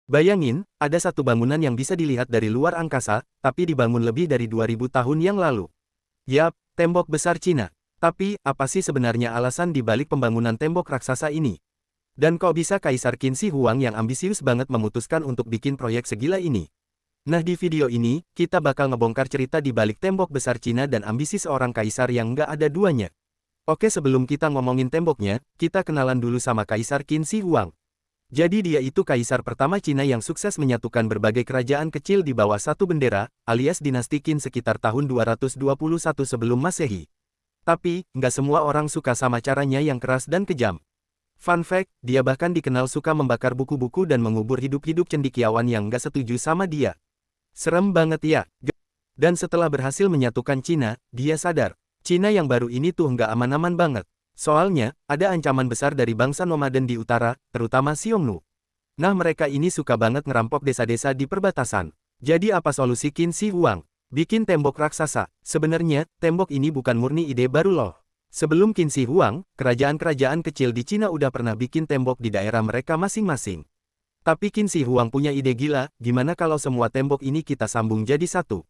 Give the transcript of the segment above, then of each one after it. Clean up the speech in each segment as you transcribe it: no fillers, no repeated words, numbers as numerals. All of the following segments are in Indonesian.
Bayangin, ada satu bangunan yang bisa dilihat dari luar angkasa, tapi dibangun lebih dari 2000 tahun yang lalu. Yap, tembok besar Cina. Tapi, apa sih sebenarnya alasan di balik pembangunan tembok raksasa ini? Dan kok bisa Kaisar Qin Shi Huang yang ambisius banget memutuskan untuk bikin proyek segila ini? Nah, di video ini, kita bakal ngebongkar cerita di balik tembok besar Cina dan ambisi seorang kaisar yang nggak ada duanya. Oke, sebelum kita ngomongin temboknya, kita kenalan dulu sama Kaisar Qin Shi Huang. Jadi dia itu kaisar pertama Cina yang sukses menyatukan berbagai kerajaan kecil di bawah satu bendera, alias dinasti Qin sekitar tahun 221 sebelum Masehi. Tapi, nggak semua orang suka sama caranya yang keras dan kejam. Fun fact, dia bahkan dikenal suka membakar buku-buku dan mengubur hidup-hidup cendekiawan yang nggak setuju sama dia. Serem banget ya. Dan setelah berhasil menyatukan Cina, dia sadar, Cina yang baru ini tuh nggak aman-aman banget. Soalnya, ada ancaman besar dari bangsa nomaden di utara, terutama Xiongnu. Nah, mereka ini suka banget ngerampok desa-desa di perbatasan. Jadi apa solusi Qin Shi Huang? Bikin tembok raksasa. Sebenarnya, tembok ini bukan murni ide baru loh. Sebelum Qin Shi Huang, kerajaan-kerajaan kecil di Cina udah pernah bikin tembok di daerah mereka masing-masing. Tapi Qin Shi Huang punya ide gila, gimana kalau semua tembok ini kita sambung jadi satu?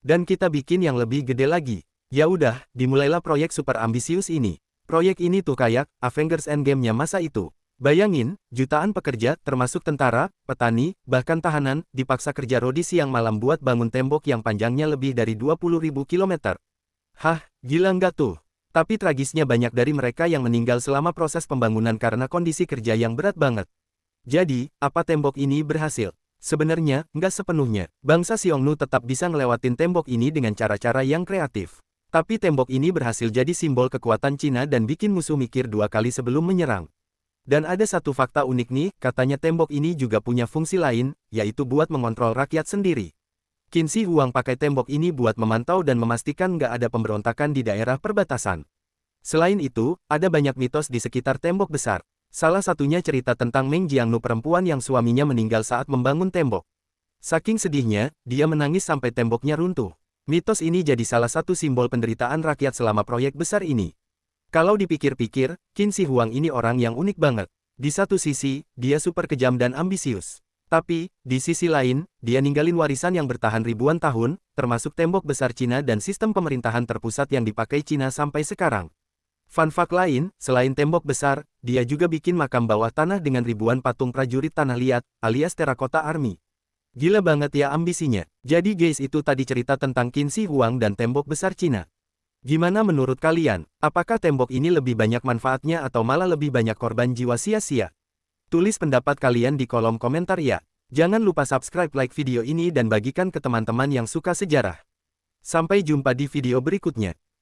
Dan kita bikin yang lebih gede lagi. Ya udah, dimulailah proyek super ambisius ini. Proyek ini tuh kayak Avengers Endgame-nya masa itu. Bayangin, jutaan pekerja, termasuk tentara, petani, bahkan tahanan, dipaksa kerja rodi siang malam buat bangun tembok yang panjangnya lebih dari 20.000 km. Hah, gila nggak tuh? Tapi tragisnya banyak dari mereka yang meninggal selama proses pembangunan karena kondisi kerja yang berat banget. Jadi, apa tembok ini berhasil? Sebenarnya, nggak sepenuhnya. Bangsa Xiongnu tetap bisa ngelewatin tembok ini dengan cara-cara yang kreatif. Tapi tembok ini berhasil jadi simbol kekuatan Cina dan bikin musuh mikir dua kali sebelum menyerang. Dan ada satu fakta unik nih, katanya tembok ini juga punya fungsi lain, yaitu buat mengontrol rakyat sendiri. Qin Shi Huang pakai tembok ini buat memantau dan memastikan nggak ada pemberontakan di daerah perbatasan. Selain itu, ada banyak mitos di sekitar tembok besar. Salah satunya cerita tentang Meng Jiangnu, perempuan yang suaminya meninggal saat membangun tembok. Saking sedihnya, dia menangis sampai temboknya runtuh. Mitos ini jadi salah satu simbol penderitaan rakyat selama proyek besar ini. Kalau dipikir-pikir, Qin Shi Huang ini orang yang unik banget. Di satu sisi, dia super kejam dan ambisius. Tapi, di sisi lain, dia ninggalin warisan yang bertahan ribuan tahun, termasuk tembok besar Cina dan sistem pemerintahan terpusat yang dipakai Cina sampai sekarang. Fun fact lain, selain tembok besar, dia juga bikin makam bawah tanah dengan ribuan patung prajurit tanah liat, alias Terracotta Army. Gila banget ya ambisinya. Jadi guys, itu tadi cerita tentang Qin Shi Huang dan tembok besar Cina. Gimana menurut kalian? Apakah tembok ini lebih banyak manfaatnya atau malah lebih banyak korban jiwa sia-sia? Tulis pendapat kalian di kolom komentar ya. Jangan lupa subscribe, like video ini dan bagikan ke teman-teman yang suka sejarah. Sampai jumpa di video berikutnya.